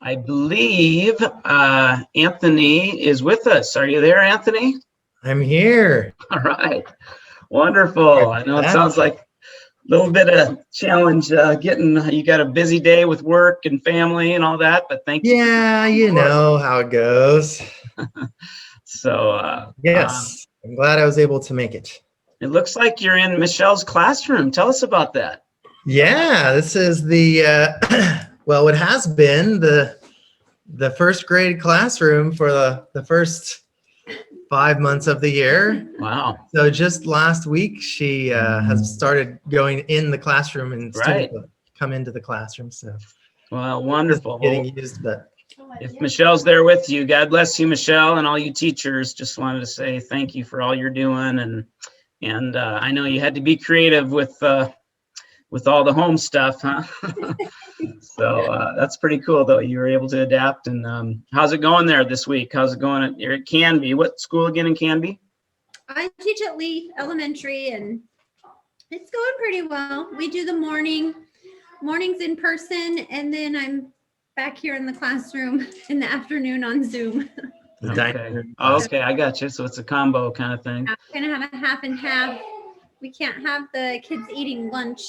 I believe Anthony is with us. Are you there, Anthony? I'm here. All right. Wonderful. I know it sounds like a little bit of challenge getting, you got a busy day with work and family and all that, but thank you. Yeah, you know how it goes. So, yes, I'm glad I was able to make it. It looks like you're in Michelle's classroom. Tell us about that. Yeah, this is the, well, it has been the first grade classroom for the first 5 months of the year. Wow. So just last week, she has started going in the classroom and students come into the classroom. So, well, wonderful. Getting used, but if Michelle's there with you, God bless you, Michelle, and all you teachers. Just wanted to say thank you for all you're doing, and I know you had to be creative with all the home stuff, huh? So that's pretty cool, though. You were able to adapt. And how's it going there this week? How's it going at Canby? What school again in Canby? I teach at Lee Elementary, and it's going pretty well. We do the mornings in person, and then I'm back here in the classroom in the afternoon on Zoom. Okay, I got you. So it's a combo kind of thing. I'm going to have a half and half. We can't have the kids eating lunch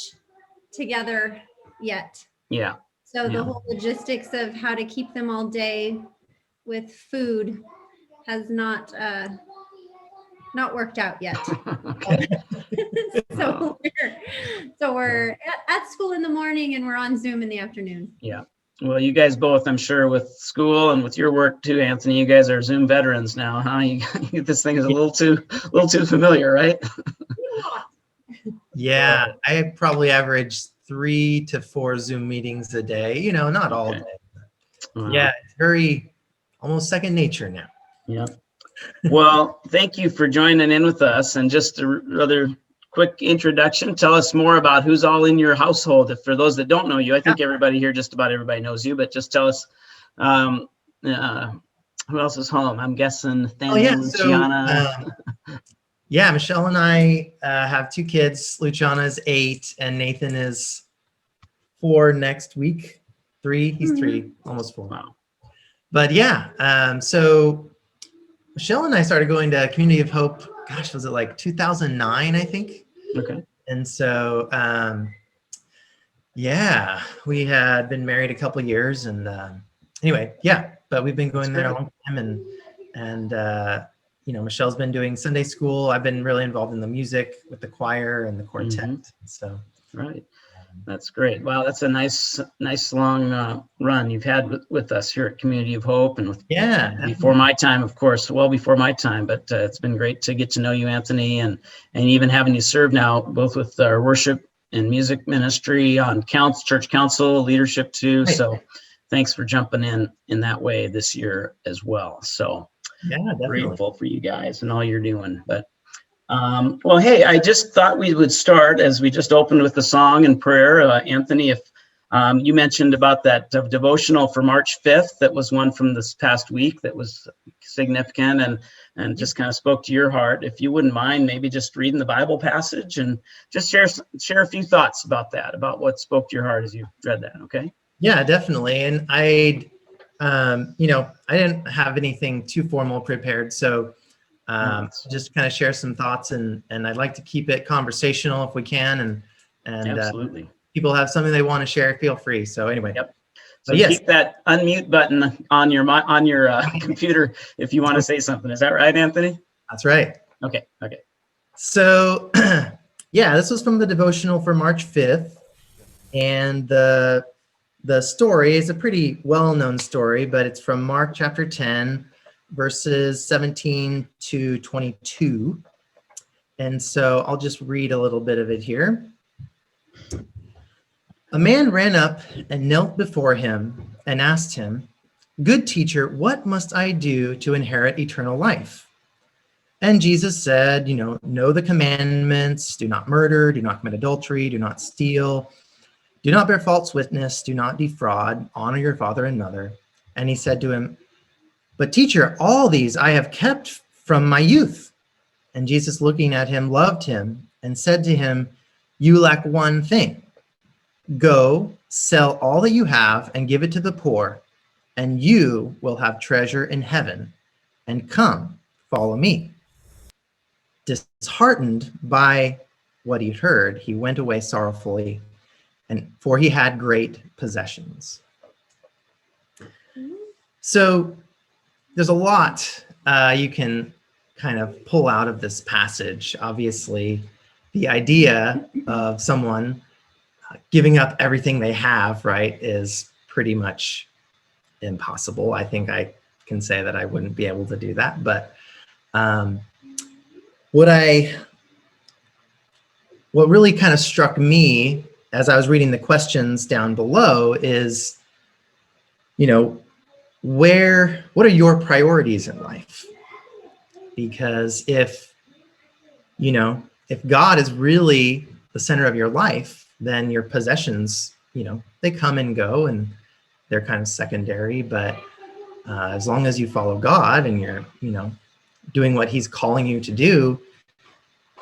together yet. Yeah. So the whole logistics of how to keep them all day with food has not worked out yet. Okay. So we're at school in the morning and we're on Zoom in the afternoon. Yeah. Well, you guys both, I'm sure, with school and with your work too, Anthony, you guys are Zoom veterans now, huh? This thing is a little too familiar, right? Yeah, I probably average 3 to 4 Zoom meetings a day. You know, not all day. Yeah, it's very almost second nature now. Yeah. Well, thank you for joining in with us. And just a rather quick introduction. Tell us more about who's all in your household. If for those that don't know you, I think everybody here, just about everybody knows you, but just tell us who else is home. I'm guessing Luciana. Yeah, Michelle and I have 2 kids. Luciana is 8 and Nathan is 4 next week. 3, he's 3, almost 4. Wow. But yeah, so Michelle and I started going to Community of Hope, gosh, was it like 2009, I think? Okay. And so, yeah, we had been married a couple of years, and anyway, yeah, but we've been going there a long time, and you know, Michelle's been doing Sunday school. I've been really involved in the music with the choir and the quartet. So, right. That's great. Wow, that's a nice long run you've had with us here at Community of Hope, and before my time, of course, well before my time. But it's been great to get to know you, Anthony, and even having you serve now both with our worship and music ministry on church council leadership too. Right. So, thanks for jumping in that way this year as well. So, yeah, grateful for you guys and all you're doing. But well, hey, I just thought we would start as we just opened with the song and prayer. Anthony, if you mentioned about that devotional for March 5th, that was one from this past week that was significant and just kind of spoke to your heart. If you wouldn't mind, maybe just reading the Bible passage and just share a few thoughts about that, about what spoke to your heart as you read that. Okay. Yeah, definitely. And I didn't have anything too formal prepared, so just kind of share some thoughts, and I'd like to keep it conversational if we can, and absolutely. People have something they want to share, feel free. So anyway, so keep that unmute button on your computer if you want to say something. Is that right, Anthony? That's right. Okay. So yeah, this was from the devotional for March 5th, and the story is a pretty well-known story, but it's from Mark chapter 10, verses 17 to 22. And so I'll just read a little bit of it here. A man ran up and knelt before him and asked him, "Good teacher, what must I do to inherit eternal life?" And Jesus said, know the commandments: do not murder, do not commit adultery, do not steal, do not bear false witness, do not defraud, honor your father and mother. And he said to him, "But teacher, all these I have kept from my youth." And Jesus, looking at him, loved him and said to him, "You lack one thing. Go, Sell all that you have and give it to the poor, and you will have treasure in heaven. And come, follow me." Disheartened by what he heard, he went away sorrowfully, and for he had great possessions. So there's a lot you can kind of pull out of this passage. Obviously, the idea of someone giving up everything they have, right, is pretty much impossible. I think I can say that I wouldn't be able to do that. But what really kind of struck me as I was reading the questions down below is, what are your priorities in life? Because if God is really the center of your life, then your possessions, they come and go and they're kind of secondary. But as long as you follow God and you're, doing what he's calling you to do,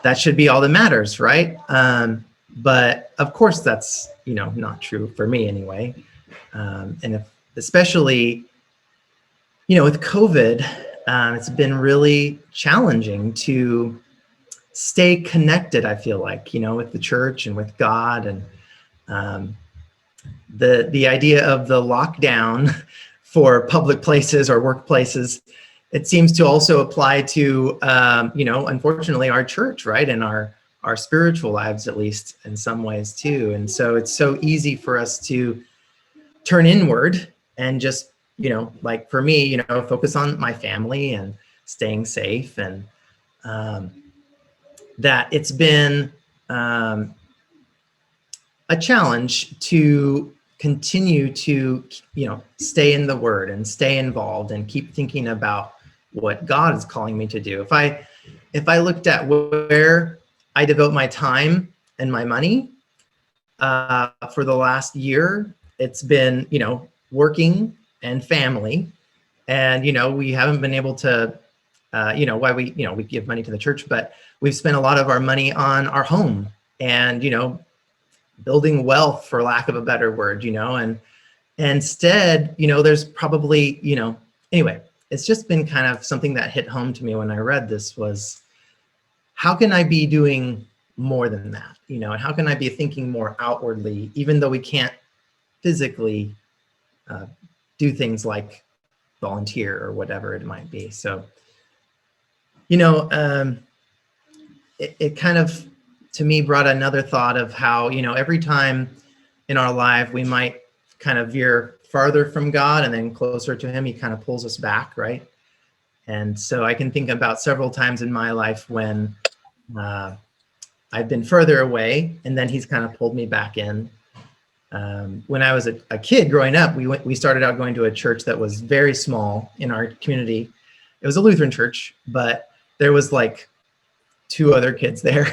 that should be all that matters, right? But of course that's, not true for me anyway. And especially, with COVID, it's been really challenging to stay connected, I feel like, with the church and with God. And the idea of the lockdown for public places or workplaces, it seems to also apply to, unfortunately, our church, right? And our spiritual lives, at least in some ways too. And so it's so easy for us to turn inward and just, like for me, focus on my family and staying safe. And that it's been a challenge to continue to, stay in the Word and stay involved and keep thinking about what God is calling me to do. If I looked at where I devote my time and my money for the last year, it's been, working and family. And, we haven't been able to, we give money to the church, but we've spent a lot of our money on our home and, building wealth, for lack of a better word, and instead, there's probably, anyway, it's just been kind of something that hit home to me when I read this was, how can I be doing more than that? And how can I be thinking more outwardly, even though we can't physically do things like volunteer or whatever it might be. So, it kind of, to me, brought another thought of how, every time in our life we might kind of veer farther from God and then closer to him, he kind of pulls us back, right? And so I can think about several times in my life when I've been further away and then he's kind of pulled me back in. When I was a kid growing up, we started out going to a church that was very small in our community. It was a Lutheran church, but there was like 2 other kids there.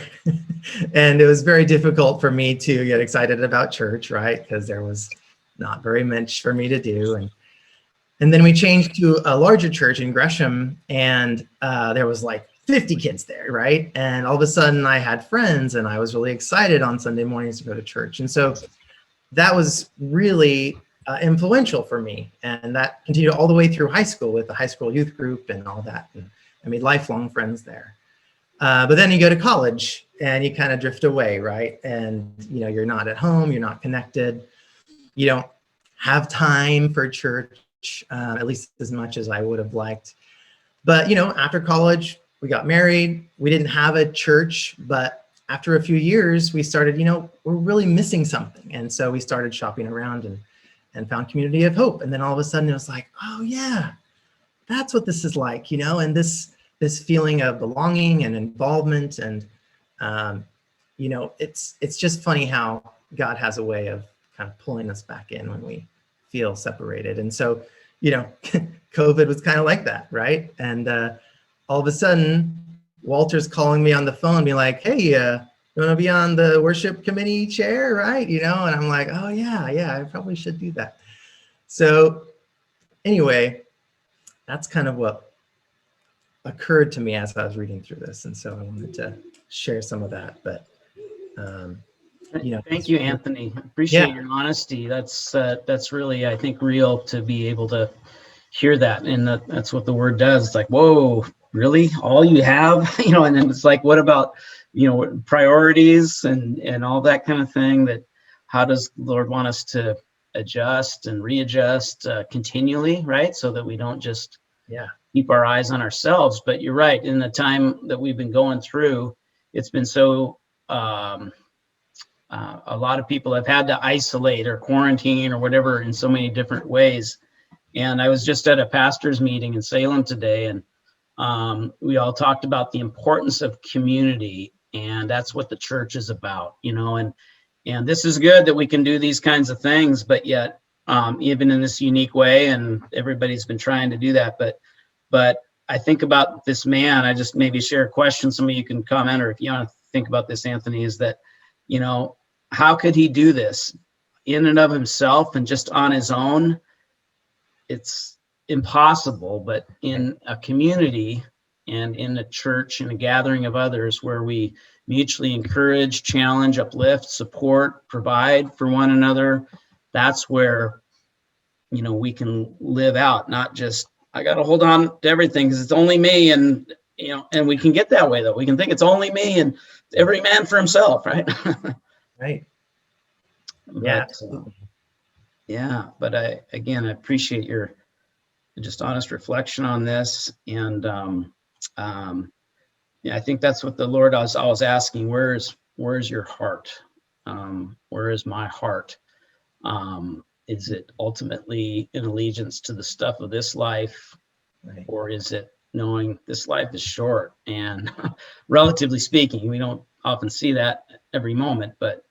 And it was very difficult for me to get excited about church, right? Because there was not very much for me to do. And then we changed to a larger church in Gresham, and there was like 50 kids there, right? And all of a sudden I had friends and I was really excited on Sunday mornings to go to church. And so that was really influential for me. And that continued all the way through high school with the high school youth group and all that. And I made lifelong friends there. But then you go to college and you kind of drift away, right? And, you're not at home, you're not connected. You don't have time for church, at least as much as I would have liked. But, after college, we got married. We didn't have a church, but after a few years, we started, we're really missing something. And so we started shopping around and found Community of Hope. And then all of a sudden it was like, oh yeah, that's what this is like, and this feeling of belonging and involvement. And, it's just funny how God has a way of kind of pulling us back in when we feel separated. And so, COVID was kind of like that, right? And all of a sudden, Walter's calling me on the phone, being like, hey, you want to be on the worship committee chair, right? And I'm like, oh yeah, I probably should do that. So anyway, that's kind of what occurred to me as I was reading through this. And so I wanted to share some of that. But Thank you, Anthony. Appreciate your honesty. That's really, I think, real to be able to hear that, and that's what the word does. It's like, whoa, really? All you have, and then it's like, what about, priorities and all that kind of thing? That how does the Lord want us to adjust and readjust continually, right? So that we don't just keep our eyes on ourselves. But you're right. In the time that we've been going through, it's been so. A lot of people have had to isolate or quarantine or whatever in so many different ways. And I was just at a pastor's meeting in Salem today, and we all talked about the importance of community, and that's what the church is about, and this is good that we can do these kinds of things, but yet even in this unique way, and everybody's been trying to do that. But I think about this man, I just maybe share a question, some of you can comment, or if you want to think about this, Anthony, is that, how could he do this in and of himself and just on his own? It's impossible, but in a community and in a church and a gathering of others where we mutually encourage, challenge, uplift, support, provide for one another, that's where, we can live out, not just, I got to hold on to everything because it's only me. And, and we can get that way, though. We can think it's only me and every man for himself, right? Right. Yeah, absolutely. But I appreciate your just honest reflection on this. And I think that's what the Lord was always asking, where's your heart? Where is my heart? Is it ultimately in allegiance to the stuff of this life, right? Or is it knowing this life is short? And relatively speaking, we don't often see that every moment, but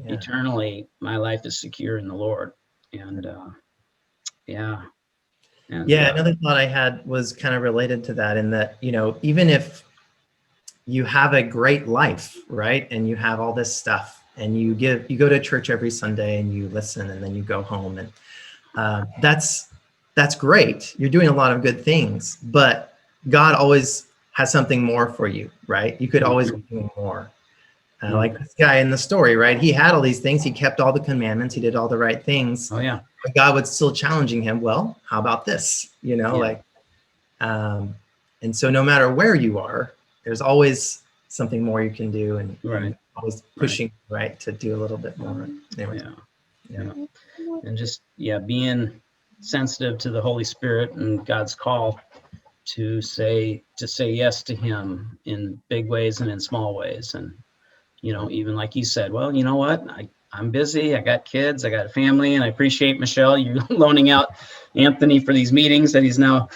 eternally, my life is secure in the Lord. And another thought I had was kind of related to that, in that, even if you have a great life, right, and you have all this stuff, and you go to church every Sunday and you listen, and then you go home, and that's great. You're doing a lot of good things, but God always has something more for you, right? You could always be doing more. Like this guy in the story, right? He had all these things. He kept all the commandments. He did all the right things. Oh, yeah. But God was still challenging him. Well, how about this? And so no matter where you are, there's always something more you can do, and always pushing, right, to do a little bit more. Anyway. Yeah. And just, being sensitive to the Holy Spirit and God's call to say yes to him in big ways and in small ways. And, even like you said, well, you know what? I'm busy. I got kids. I got a family. And I appreciate, Michelle, you loaning out Anthony for these meetings that he's now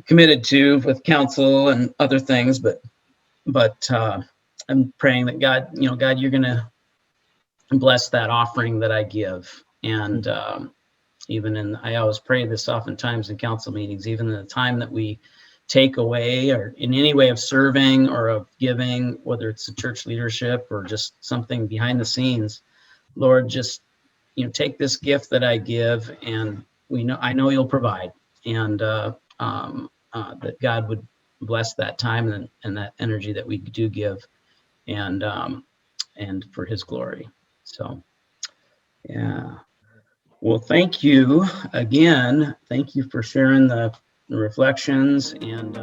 committed to with counsel and other things. But I'm praying that God, you're going to bless that offering that I give. And I always pray this oftentimes in council meetings, even in the time that we take away or in any way of serving or of giving, whether it's a church leadership or just something behind the scenes, Lord, just, take this gift that I give, and I know you'll provide, and that God would bless that time and that energy that we do give, and for his glory. So, well, thank you again. Thank you for sharing the reflections, and